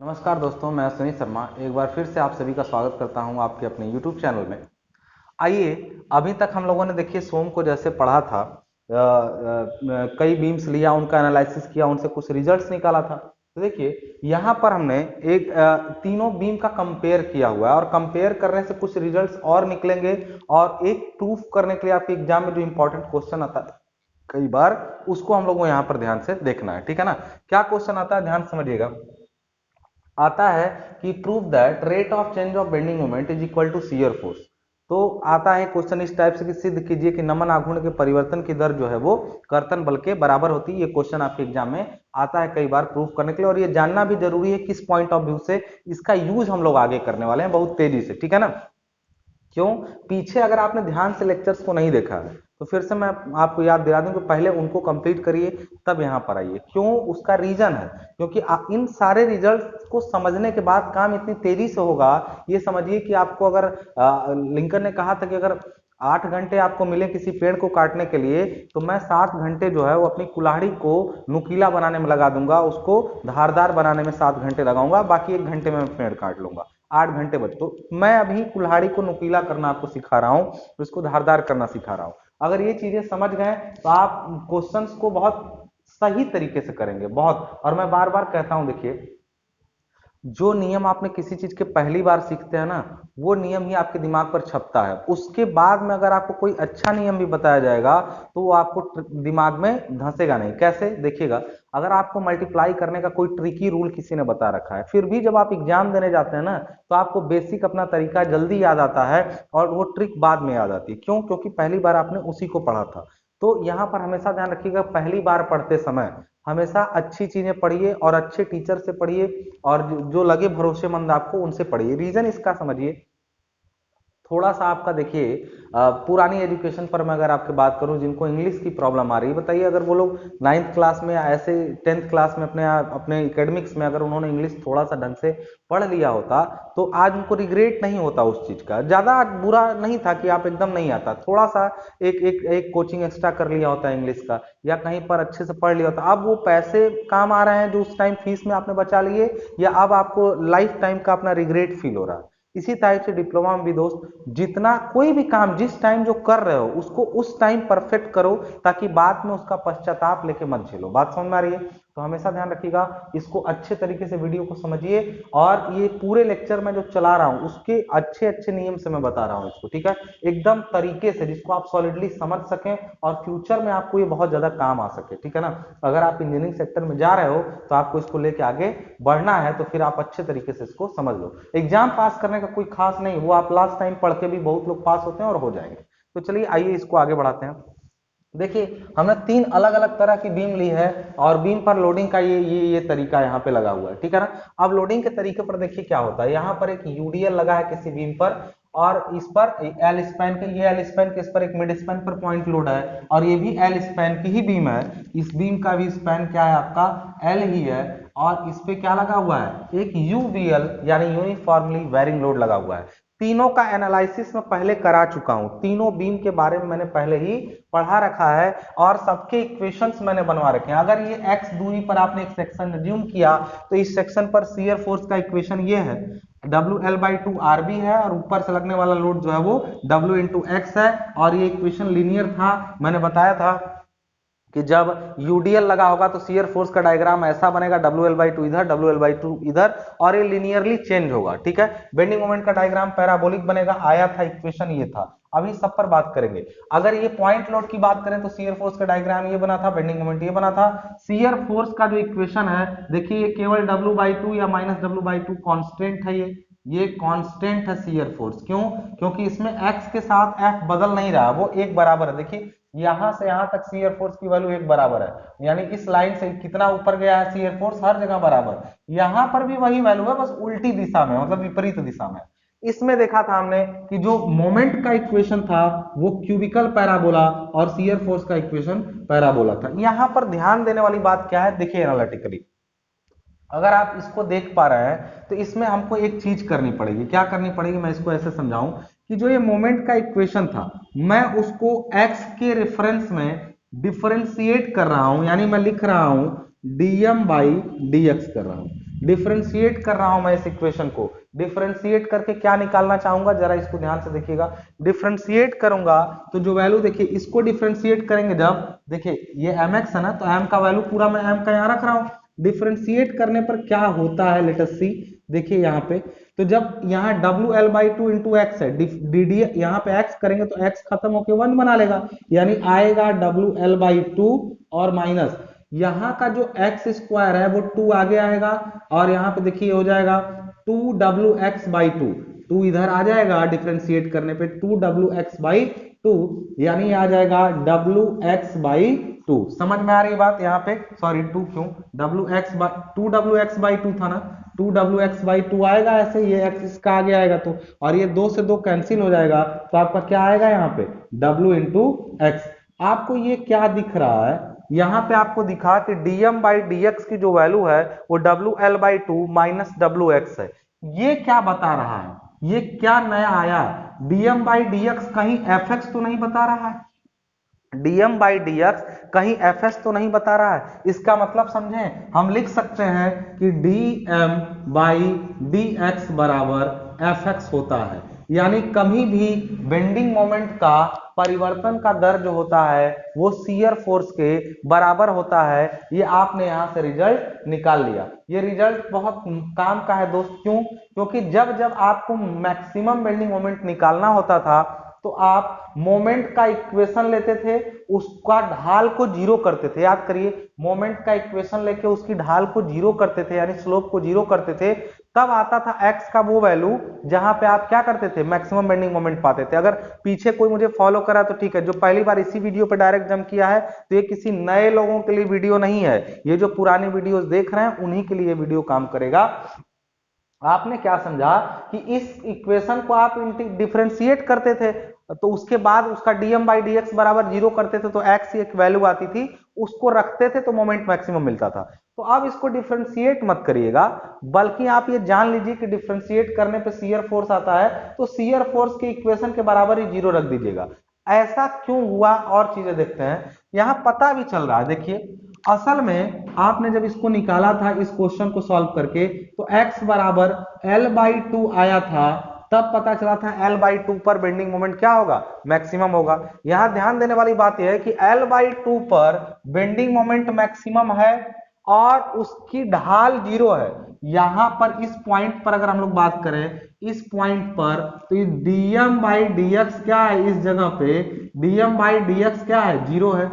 नमस्कार दोस्तों, मैं अश्विनी शर्मा एक बार फिर से आप सभी का स्वागत करता हूं आपके अपने YouTube चैनल में। आइए, अभी तक हम लोगों ने देखिए सोम को जैसे पढ़ा था, कई बीम्स लिया, उनका एनालिसिस किया, उनसे कुछ रिजल्ट्स निकाला था। तो देखिए यहाँ पर हमने एक तीनों बीम का कंपेयर किया हुआ है और कंपेयर करने से कुछ रिजल्ट्स और निकलेंगे और एक प्रूफ करने के लिए आपके एग्जाम में जो इंपॉर्टेंट क्वेश्चन आता है कई बार, उसको हम लोगों को यहाँ पर ध्यान से देखना है। ठीक है ना? क्या क्वेश्चन आता है, ध्यान समझिएगा। आता है कि prove that rate of change of bending moment is equal to shear force. तो आता है क्वेश्चन इस टाइप से कि सिद्ध कीजिए कि नमन आघूर्ण के परिवर्तन की दर जो है वो कर्तन बल के बराबर होती है। ये क्वेश्चन आपके एग्जाम में आता है कई बार प्रूफ करने के लिए, और ये जानना भी जरूरी है किस पॉइंट ऑफ व्यू से इसका यूज हम लोग आगे करने वाले हैं बहुत तेजी से। ठीक है ना? क्यों? पीछे अगर आपने ध्यान से लेक्चर्स को नहीं देखा है तो फिर से मैं आपको याद दिला दूं कि पहले उनको कंप्लीट करिए तब यहां पर आइए। क्यों? उसका रीजन है क्योंकि इन सारे रिजल्ट्स को समझने के बाद काम इतनी तेजी से होगा। ये समझिए कि आपको अगर लिंकन ने कहा था कि अगर 8 घंटे आपको मिले किसी पेड़ को काटने के लिए, तो मैं 7 घंटे जो है वो अपनी कुल्हाड़ी को नुकीला बनाने में लगा दूंगा, उसको धारदार बनाने में 7 घंटे लगाऊंगा, बाकी 1 घंटे में मैं पेड़ काट लूंगा। 8 घंटे बच, तो मैं अभी कुल्हाड़ी को नुकीला करना आपको सिखा रहा हूँ, उसको धारदार करना सिखा रहा हूँ। अगर ये चीजें समझ गए तो आप क्वेश्चंस को बहुत सही तरीके से करेंगे बहुत। और मैं बार बार कहता हूं, देखिए जो नियम आपने किसी चीज के पहली बार सीखते हैं ना, वो नियम ही आपके दिमाग पर छपता है। उसके बाद में अगर आपको कोई अच्छा नियम भी बताया जाएगा तो वो आपको दिमाग में धंसेगा नहीं। कैसे? देखिएगा, अगर आपको मल्टीप्लाई करने का कोई ट्रिकी रूल किसी ने बता रखा है, फिर भी जब आप एग्जाम देने जाते हैं ना तो आपको बेसिक अपना तरीका जल्दी याद आता है और वो ट्रिक बाद में याद आती है। क्यों? क्योंकि पहली बार आपने उसी को पढ़ा था। तो यहाँ पर हमेशा ध्यान रखिएगा, पहली बार पढ़ते समय हमेशा अच्छी चीजें पढ़िए और अच्छे टीचर से पढ़िए, और जो लगे भरोसेमंद आपको उनसे पढ़िए। रीजन इसका समझिए, थोड़ा सा आपका देखिए पुरानी एजुकेशन पर मैं अगर आपकी बात करूं, जिनको इंग्लिश की प्रॉब्लम आ रही है, बताइए अगर वो लोग 9th क्लास में या ऐसे 10th क्लास में अपने अपने एकेडमिक्स में अगर उन्होंने इंग्लिश थोड़ा सा ढंग से पढ़ लिया होता तो आज उनको रिग्रेट नहीं होता उस चीज का। ज्यादा बुरा नहीं था कि आप एकदम नहीं आता, थोड़ा सा एक एक एक कोचिंग एक्स्ट्रा कर लिया होता इंग्लिश का, या कहीं पर अच्छे से पढ़ लिया होता। अब वो पैसे काम आ रहे हैं जो उस टाइम फीस में आपने बचा लिए, या अब आपको लाइफ टाइम का अपना रिग्रेट फील हो रहा है? इसी टाइप से डिप्लोमा में भी दोस्त, जितना कोई भी काम जिस टाइम जो कर रहे हो उसको उस टाइम परफेक्ट करो, ताकि बाद में उसका पश्चाताप लेके मत झेलो। बात समझ में आ रही है? तो हमेशा ध्यान रखिएगा, इसको अच्छे तरीके से वीडियो को समझिए, और ये पूरे लेक्चर में जो चला रहा हूं उसके अच्छे अच्छे नियम से मैं बता रहा हूं इसको। ठीक है? एकदम तरीके से जिसको आप सॉलिडली समझ सकें और फ्यूचर में आपको ये बहुत ज्यादा काम आ सके। ठीक है ना? अगर आप इंजीनियरिंग सेक्टर में जा रहे हो तो आपको इसको लेके आगे बढ़ना है, तो फिर आप अच्छे तरीके से इसको समझ लो। एग्जाम पास करने का कोई खास नहीं, वो आप लास्ट टाइम पढ़ के भी बहुत लोग पास होते हैं और हो जाएंगे। तो चलिए आइए इसको आगे बढ़ाते हैं। देखिए, हमने 3 अलग अलग तरह की बीम ली है और बीम पर लोडिंग का ये तरीका यहाँ पे लगा हुआ है। ठीक है ना? अब लोडिंग के तरीके पर देखिए क्या होता है। यहाँ पर एक यूडीएल लगा है किसी बीम पर, और इस पर एल स्पैन के, ये एल स्पैन के, इस पर एक मिड स्पैन पर पॉइंट लोड है, और ये भी एल स्पैन की ही बीम है। इस बीम का भी स्पैन क्या है आपका? एल ही है। और इस पे क्या लगा हुआ है? एक यूवीएल यानी यूनिफॉर्मली वेरिंग लोड लगा हुआ है। तीनों का एनालिसिस मैं पहले करा चुका हूं, तीनों बीम के बारे में मैंने पहले ही पढ़ा रखा है, और सबके इक्वेशंस मैंने बनवा रखे हैं। अगर ये x दूरी पर आपने एक सेक्शन रिज्यूम किया तो इस सेक्शन पर शियर फोर्स का इक्वेशन ये है, WL/2 RB है, और ऊपर से लगने वाला लोड जो है वो W इंटू एक्स है। और ये इक्वेशन लीनियर था, मैंने बताया था कि जब यूडीएल लगा होगा तो शियर फोर्स का डायग्राम ऐसा बनेगा, WL/2 इधर, WL/2 इधर, और ये लिनियरली चेंज होगा। ठीक है? बेंडिंग मोमेंट का डायग्राम पैराबोलिक बनेगा, आया था इक्वेशन ये था। अभी सब पर बात करेंगे। अगर ये पॉइंट लोड की बात करें तो शियर फोर्स का डायग्राम ये बना था, बेंडिंग मोमेंट ये बना था। शियर फोर्स का जो इक्वेशन है, देखिए ये केवल W/2 या -W/2 कांस्टेंट है। ये कांस्टेंट है शियर फोर्स। क्यों? क्योंकि इसमें x के साथ f बदल नहीं रहा, वो एक बराबर है। देखिए यहां से यहां तक शियर फोर्स की वैल्यू एक बराबर है, यानी इस लाइन से कितना ऊपर गया है शियर फोर्स, हर जगह बराबर। यहां पर भी वही वैल्यू है, बस उल्टी दिशा में, मतलब विपरीत दिशा में। इसमें देखा था हमने कि जो मोमेंट का इक्वेशन था वो क्यूबिकल पैराबोला, और शियर फोर्स का इक्वेशन पैराबोला था। यहां पर ध्यान देने वाली बात क्या है, देखिए एनालिटिकली अगर आप इसको देख पा रहे हैं तो इसमें हमको एक चीज करनी पड़ेगी। क्या करनी पड़ेगी? मैं इसको ऐसे समझाऊं कि जो ये मोमेंट का इक्वेशन था, मैं उसको x के रेफरेंस में डिफरेंशिएट कर रहा हूं, यानी मैं लिख रहा हूं dm/dx कर रहा हूं। डिफरेंशिएट कर रहा हूं मैं इस इक्वेशन को। डिफरेंशिएट करके क्या निकालना चाहूंगा, जरा इसको ध्यान से देखिएगा। डिफरेंशिएट करूंगा तो जो वैल्यू देखिए, इसको डिफरेंशिएट करेंगे जब, देखिए ये mx है ना, तो m का वैल्यू पूरा मैं m का यहां रख रहा हूं। डिफरेंशिएट करने पर क्या होता है, लेट अस सी। देखिए यहाँ पे, तो जब यहाँ WL/2 इंटू एक्स है, dd यहाँ पे x करेंगे तो x खत्म होके 1 बना लेगा, यानी आएगा WL/2 और माइनस यहाँ का जो x स्क्वायर है वो 2 आगे आएगा, और यहाँ पे देखिए हो जाएगा 2WX/2, 2 इधर आ जाएगा डिफरेंशिएट करने पे 2WX/2, यानी आ जाएगा WX/2। समझ में आ रही बात यहाँ पे, सॉरी 2 क्यों, 2WX/2 था ना, 2WX/2 आएगा ऐसे, ये x इसका आगे आएगा तो, और ये 2 से 2 कैंसिल हो जाएगा, तो आपका क्या आएगा यहाँ पे W इंटू एक्स। आपको ये क्या दिख रहा है, यहाँ पे आपको दिखा कि dm/dx की जो वैल्यू है वो WL/2 माइनस WX है। ये क्या बता रहा है, ये क्या नया आया, dm/dx कहीं fx तो नहीं बता रहा है, dm/dx कहीं fs तो नहीं बता रहा है। इसका मतलब समझें, हम लिख सकते हैं कि dm/dx बराबर fx होता है, यानी कभी भी बेंडिंग मोमेंट का परिवर्तन का दर जो होता है वो शियर फोर्स के बराबर होता है। ये आपने यहां से रिजल्ट निकाल लिया। ये रिजल्ट बहुत काम का है दोस्त, क्यों, क्योंकि जब जब आपको मैक्सिमम बेंडिंग मोमेंट निकालना होता था तो आप मोमेंट का इक्वेशन लेते थे, उसका ढाल को जीरो करते थे। याद करिए, मोमेंट का इक्वेशन लेके उसकी ढाल को जीरो करते थे, यानी स्लोप को जीरो करते थे, तब आता था x का वो वैल्यू जहां पे आप क्या करते थे, मैक्सिमम बेंडिंग मोमेंट पाते थे। अगर पीछे कोई मुझे फॉलो करा तो ठीक है, जो पहली बार इसी वीडियो पे डायरेक्ट जंप किया है तो ये किसी नए लोगों के लिए वीडियो नहीं है, ये जो पुरानी वीडियोस देख रहे हैं उन्हीं के लिए वीडियो काम करेगा। आपने क्या समझा कि इस इक्वेशन को आप डिफरेंशिएट करते थे तो उसके बाद उसका dm/dx बराबर 0 करते थे, तो x एक वैल्यू आती थी, उसको रखते थे तो मोमेंट मैक्सिमम मिलता था। तो अब इसको डिफरेंशिएट मत करिएगा, बल्कि आप ये जान लीजिए कि डिफरेंशिएट करने पे शियर फोर्स आता है, तो शियर फोर्स के इक्वेशन के बराबर ही 0 रख दीजिएगा। ऐसा क्यों हुआ, और चीजें देखते हैं। यहां पता भी चल रहा है, देखिए असल में आपने जब इसको निकाला था इस क्वेश्चन को सॉल्व करके, तो x बराबर L/2 आया था, तब पता चला था L/2 पर बेंडिंग मोमेंट क्या होगा, मैक्सिमम होगा। यहां ध्यान देने वाली बात यह है कि L/2 पर बेंडिंग मोमेंट मैक्सिमम है और उसकी ढाल 0 है। यहां पर इस पॉइंट पर अगर हम लोग बात करें, इस पॉइंट पर, तो dm/dx क्या है, इस जगह पे dm/dx क्या है, 0 है,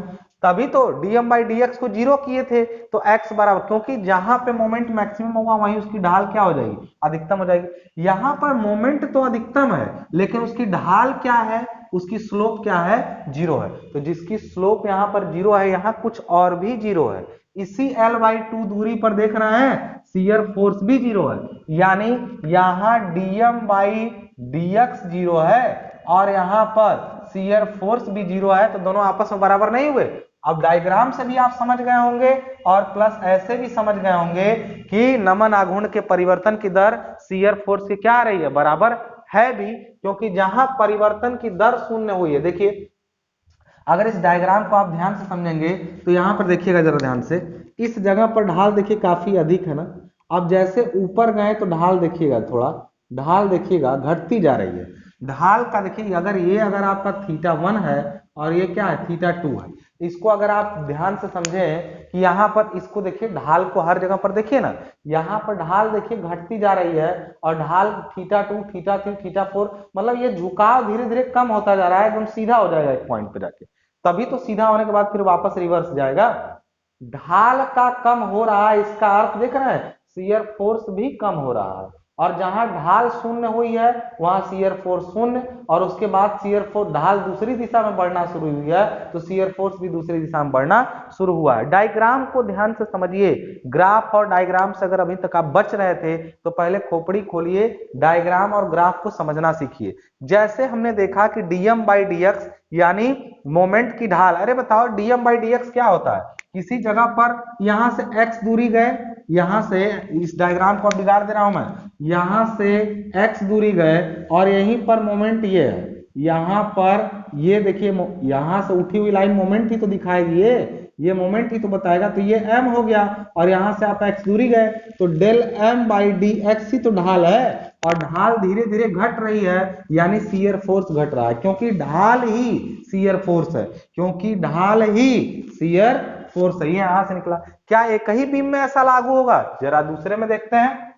तभी तो dm/dx को 0 किए थे। तो x बराबर, क्योंकि जहां पे मोमेंट मैक्सिमम होगा वहीं उसकी ढाल क्या हो जाएगी, अधिकतम हो जाएगी। यहां पर मोमेंट तो अधिकतम है लेकिन उसकी ढाल क्या है, उसकी स्लोप क्या है, 0 है। तो जिसकी स्लोप यहां पर 0 है, यहां कुछ और भी 0 है। इसी L/2 दूरी पर देख रहे हैं शियर फोर्स भी 0 है, यानी यहां dm/dx 0 है और यहां पर शियर फोर्स भी 0 है, तो दोनों आपस में बराबर नहीं हुए। अब डायग्राम से भी आप समझ गए होंगे और प्लस ऐसे भी समझ गए होंगे कि नमन आघूर्ण के परिवर्तन की दर शियर फोर्स की क्या आ रही है, बराबर है भी, क्योंकि जहां परिवर्तन की दर शून्य हुई है। देखिए अगर इस डायग्राम को आप ध्यान से समझेंगे तो यहां पर देखिएगा जरा ध्यान से, इस जगह पर ढाल देखिए काफी अधिक है ना। अब जैसे ऊपर गए तो ढाल देखिएगा, थोड़ा ढाल देखिएगा घटती जा रही है। ढाल का देखिए, अगर आपका θ1 है और ये क्या है, θ2 है, इसको अगर आप ध्यान से समझें कि यहाँ पर इसको देखिए, ढाल को हर जगह पर देखिए ना, यहाँ पर ढाल देखिए घटती जा रही है और ढाल θ2 θ3 θ4, मतलब ये झुकाव धीरे धीरे कम होता जा रहा है, एकदम सीधा हो जाएगा एक पॉइंट पे जाके, तभी तो सीधा होने के बाद फिर वापस रिवर्स जाएगा। ढाल का कम हो रहा है, इसका अर्थ देख रहे हैं, शियर फोर्स भी कम हो रहा है, और जहां ढाल शून्य हुई है वहां शियर फोर्स शून्य, और उसके बाद शियर फोर्स, ढाल दूसरी दिशा में बढ़ना शुरू हुई है तो शियर फोर्स भी दूसरी दिशा में बढ़ना शुरू हुआ है। डायग्राम को ध्यान से समझिए, ग्राफ और डायग्राम से अगर अभी तक आप बच रहे थे तो पहले खोपड़ी खोलिए, डायग्राम और ग्राफ को समझना सीखिए। जैसे हमने देखा कि dm/dx यानी मोमेंट की ढाल, अरे बताओ dm/dx क्या होता है, किसी जगह पर यहां से x दूरी गए, यहां से, इस डायग्राम को अब बिगाड़ दे रहा हूं मैं, यहां से x दूरी गए और यहीं पर मोमेंट ये है, यहां पर ये देखिए, यहां से उठी हुई लाइन मोमेंट ही तो दिखाएगी, ये मोमेंट ही तो बताएगा। तो ये m हो गया और यहां से आप x दूरी गए तो डेल m बाई डी एक्स ही तो ढाल है, और ढाल धीरे धीरे घट रही है यानी शियर फोर्स घट रहा है, क्योंकि ढाल ही शियर फोर्स है, क्योंकि ढाल ही शियर फोर्स है। ये यहां से निकला। क्या एक ही बीम में ऐसा लागू होगा? जरा दूसरे में देखते हैं।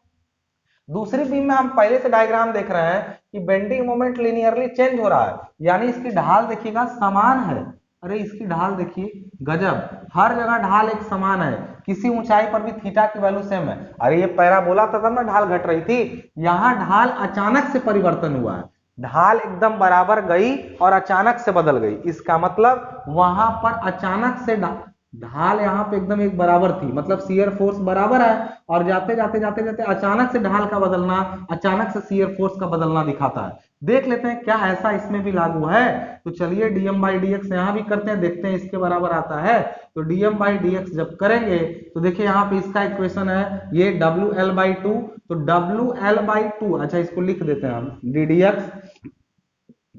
दूसरी बीम में हम पहले से डायग्राम देख रहे हैं कि बेंडिंग मोमेंट लिनियरली चेंज हो रहा है, यानी इसकी ढाल देखिएगा समान है। अरे इसकी ढाल देखिए, गजब, हर जगह ढाल एक समान है, किसी ऊंचाई पर भी थीटा की वैल्यू सेम है। अरे ये पैराबोला था तब ना ढाल घट रही थी, यहां ढाल अचानक से परिवर्तन हुआ है, ढाल एकदम बराबर गई और अचानक से बदल गई। इसका मतलब वहां पर अचानक से ढाल यहाँ पे एकदम एक बराबर थी, मतलब शियर फोर्स बराबर है, और जाते जाते जाते जाते अचानक से ढाल का बदलना, अचानक से शियर फोर्स का बदलना दिखाता है। देख लेते हैं क्या ऐसा इसमें भी लागू है। तो चलिए dm बाई डी एक्स यहाँ भी करते हैं, देखते हैं इसके बराबर आता है। तो dm बाई डी एक्स जब करेंगे तो देखिए यहाँ पे इसका इक्वेशन है ये WL बाई टू, तो WL बाई टू, अच्छा इसको लिख देते हैं हम D D x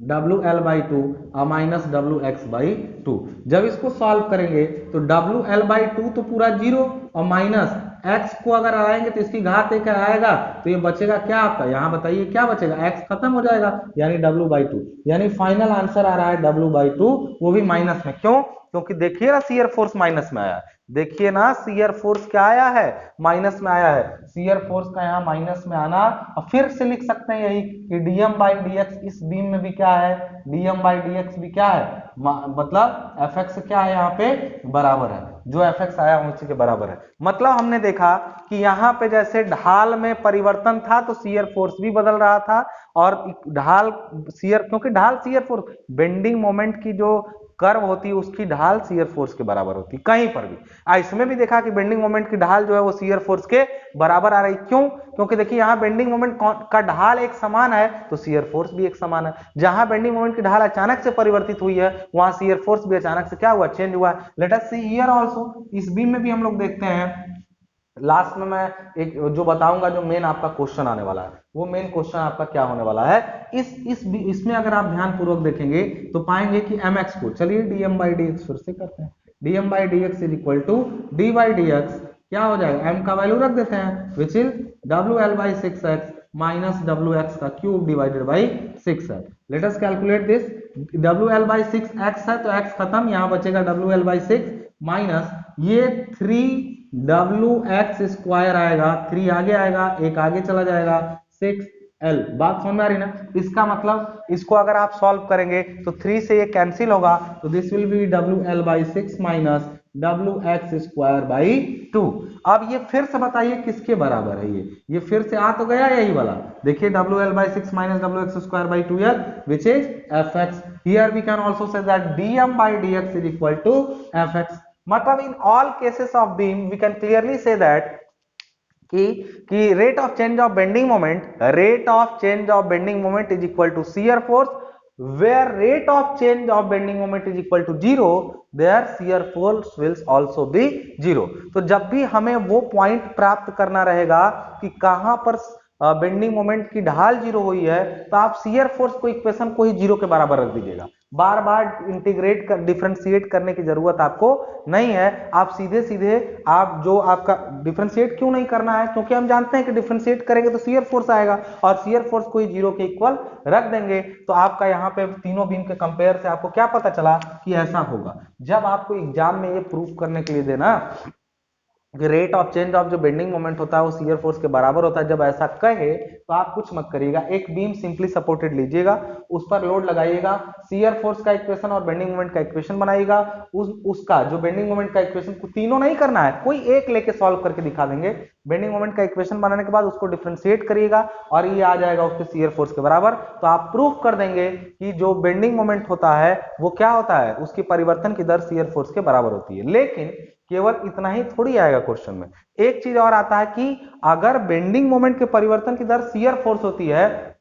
WL by two minus W x by two. जब इसको सॉल्व करेंगे तो WL बाई टू तो पूरा जीरो और माइनस x को अगर आएंगे तो इसकी घात एक आएगा, तो ये बचेगा क्या आपका, यहाँ बताइए क्या बचेगा, x खत्म हो जाएगा यानी W बाई टू, यानी फाइनल आंसर आ रहा है W बाई टू, वो भी माइनस में। क्यों? क्योंकि देखिए ना शियर फोर्स माइनस में आया, देखिए ना शियर फोर्स क्या आया है, माइनस में आया है। शियर फोर्स का यहाँ माइनस में आना, और फिर से लिख सकते हैं यही कि dm बाई डी एक्स इस बीम में भी क्या है, dm बाई डी एक्स भी क्या है, मतलब fx क्या है यहाँ पे बराबर है, जो fx आया उसी के बराबर है। मतलब हमने देखा कि यहाँ पे जैसे ढाल में परिवर्तन था तो शियर फोर्स भी बदल रहा था, और ढाल शियर, क्योंकि ढाल शियर फोर्स, बेंडिंग मोमेंट की जो कर्व होती है उसकी ढाल शियर फोर्स के बराबर होती है कहीं पर भी। इसमें भी देखा कि बेंडिंग मोमेंट की ढाल जो है वो शियर फोर्स के बराबर आ रही। क्यों? क्योंकि देखिए यहाँ बेंडिंग मोमेंट का ढाल एक समान है तो शियर फोर्स भी एक समान है। जहां बेंडिंग मोमेंट की ढाल अचानक से परिवर्तित हुई है वहां शियर फोर्स भी अचानक से क्या हुआ, चेंज हुआ। Let us see here also, इस बीम में भी हम लोग देखते हैं। लास्ट में मैं एक जो बताऊंगा, जो मेन आपका क्वेश्चन आने वाला है, वो मेन क्वेश्चन आपका क्या होने वाला है। इसमें अगर आप ध्यान पूर्वक देखेंगे तो पाएंगे कि mx को, चलिए dm बाई डी एक्स फिर से करते हैं, dm by D X is equal to D by D X, क्या हो जाएगा, m का वैल्यू रख देते हैं which is WL by six X minus W X का क्यूब डिवाइडेड बाई सिक्स है। Let us calculate this, WL by six X है तो x खत्म, यहाँ बचेगा WL बाई सिक्स माइनस ये 3WX स्क्वायर आएगा, 3 आगे आएगा, एक आगे चला जाएगा, 6L। बात समझ में आ रही ना? इसका मतलब इसको अगर आप सॉल्व करेंगे तो 3 से ये कैंसिल होगा, तो this will be WL by six minus WX square by two. अब ये फिर से बताइए किसके बराबर है, ये फिर से आ तो गया यही वाला, देखिए WL by six minus WX square by two which is fx। Here we can also say that dm by dx is equal to fx। मतलब in all cases of beam we can clearly say that कि rate of change of bending moment is equal to shear force, where rate of change of bending moment is equal to zero, there shear force will also be zero। तो जब भी हमें वो point प्राप्त करना रहेगा कि कहां पर बेंडिंग मोमेंट की ढाल जीरो हुई है, तो आप शियर फोर्स को इक्वेशन को ही जीरो के बराबर रख दीजिएगा, बार बार इंटीग्रेट कर डिफरेंशिएट करने की जरूरत आपको नहीं है। आप सीधे सीधे आप जो आपका डिफरेंशिएट क्यों नहीं करना है, क्योंकि हम जानते हैं कि डिफरेंशिएट करेंगे तो शियर फोर्स आएगा, और शियर फोर्स को ही जीरो के इक्वल रख देंगे। तो आपका यहाँ पे तीनों बीम के कंपेयर से आपको क्या पता चला कि ऐसा होगा। जब आपको एग्जाम में ये प्रूफ करने के लिए देना रेट ऑफ चेंज ऑफ जो बेंडिंग मोमेंट होता है वो शियर फोर्स के बराबर होता है, जब ऐसा कहे तो आप कुछ मत करिएगा, एक बीम सिंपली सपोर्टेड लीजिएगा, उस पर लोड लगाइएगा, शियर फोर्स का इक्वेशन और बेंडिंग मोमेंट का इक्वेशन बनाइएगा, उसका जो बेंडिंग मोमेंट का इक्वेशन को तीनों नहीं करना है, कोई एक लेके सॉल्व करके दिखा देंगे। बेंडिंग मोमेंट का इक्वेशन बनाने के बाद उसको डिफरेंशिएट करिएगा और ये आ जाएगा उसके शियर फोर्स के बराबर। तो आप प्रूफ कर देंगे कि जो बेंडिंग मोमेंट होता है वो क्या होता है, उसकी परिवर्तन की दर शियर फोर्स के बराबर होती है। लेकिन केवल इतना ही थोड़ी आएगा क्वेश्चन में, एक चीज और आता है कि अगर बेंडिंग मोमेंट के परिवर्तन की दर शियर फोर्स होती है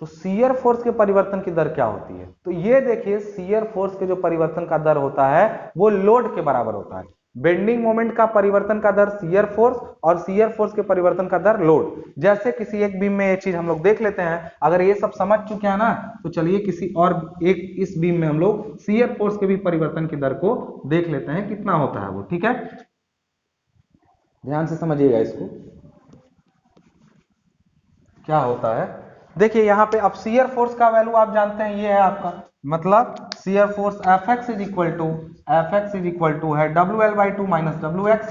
तो शियर फोर्स के परिवर्तन की दर क्या होती है। तो ये देखिए शियर फोर्स के जो परिवर्तन का दर होता है वो लोड के बराबर होता है। बेंडिंग मोमेंट का परिवर्तन का दर शियर फोर्स और शियर फोर्स के परिवर्तन का दर लोड। जैसे किसी एक बीम में ये चीज हम लोग देख लेते हैं, अगर ये सब समझ चुके हैं ना, तो चलिए किसी और एक इस बीम में हम लोग शियर फोर्स के भी परिवर्तन की दर को देख लेते हैं कितना होता है वो। ठीक है, ध्यान से समझिएगा इसको क्या होता है। देखिए यहाँ पे अब शियर फोर्स का वैल्यू आप जानते हैं, ये है आपका मतलब shear force Fx is equal to है WL/2 minus WX,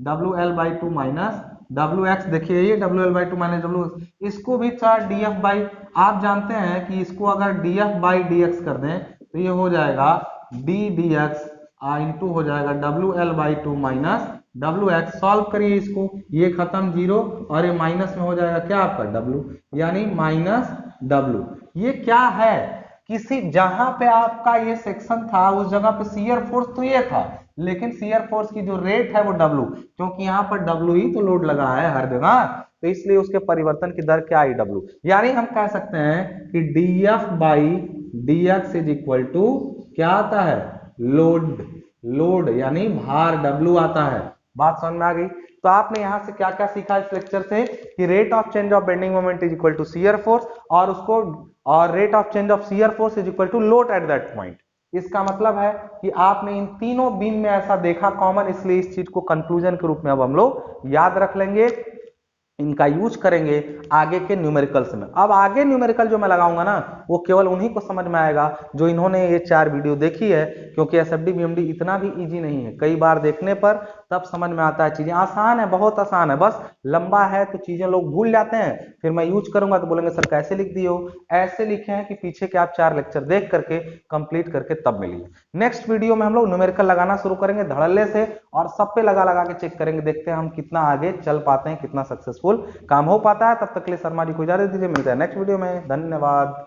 WL/2 minus WX। देखिए ये WL/2 माइनस WX, इसको भी चार DF बाई, आप जानते हैं कि इसको अगर DF बाई DX कर दें तो ये हो जाएगा DDX इंटू हो जाएगा WL/2 माइनस WX। सॉल्व करिए इसको, ये खत्म जीरो और ये माइनस में हो जाएगा क्या आपका W, यानी माइनस W। ये क्या है, किसी जहां पे आपका ये सेक्शन था उस जगह पे शियर फोर्स तो ये था, लेकिन शियर फोर्स की जो रेट है वो W, क्योंकि यहाँ पर W ही तो लोड लगा है हर जगह, तो इसलिए उसके परिवर्तन की दर क्या आई W। यानी हम कह सकते हैं कि DF by DX is equal to क्या आता है, लोड यानी भार W आता है। बात समझ में आ गई। तो आपने यहां से क्या क्या सीखा इस लेक्चर से, कि rate of change of bending moment is equal to shear force, और उसको और rate of change of shear force is equal to load at that point. इसका मतलब है कि आपने इन तीनों बीम में ऐसा देखा कॉमन, इसलिए इस चीज को कंक्लूजन के रूप में अब हम लोग याद रख लेंगे, इनका यूज करेंगे आगे के न्यूमेरिकल्स में। अब आगे न्यूमेरिकल जो मैं लगाऊंगा ना, वो केवल उन्हीं को समझ में आएगा जो इन्होंने ये 4 वीडियो देखी है, क्योंकि एसएफडी बीएमडी इतना भी इजी नहीं है, कई बार देखने पर तब समझ में आता है। चीजें आसान है, बहुत आसान है, बस लंबा है तो चीजें लोग भूल जाते हैं, फिर मैं यूज करूंगा तो बोलेंगे सर कैसे लिख दिए हो। ऐसे लिखे हैं कि पीछे के आप 4 लेक्चर देख करके कंप्लीट करके तब मिलिए। नेक्स्ट वीडियो में हम लोग न्यूमेरिकल लगाना शुरू करेंगे धड़ल्ले से, और सब पे लगा लगा के चेक करेंगे, देखते हैं हम कितना आगे चल पाते हैं, कितना सक्सेसफुल काम हो पाता है। तब तक के लिए शर्मा जी को इजाजत दीजिए, मिलते हैं नेक्स्ट वीडियो में, धन्यवाद।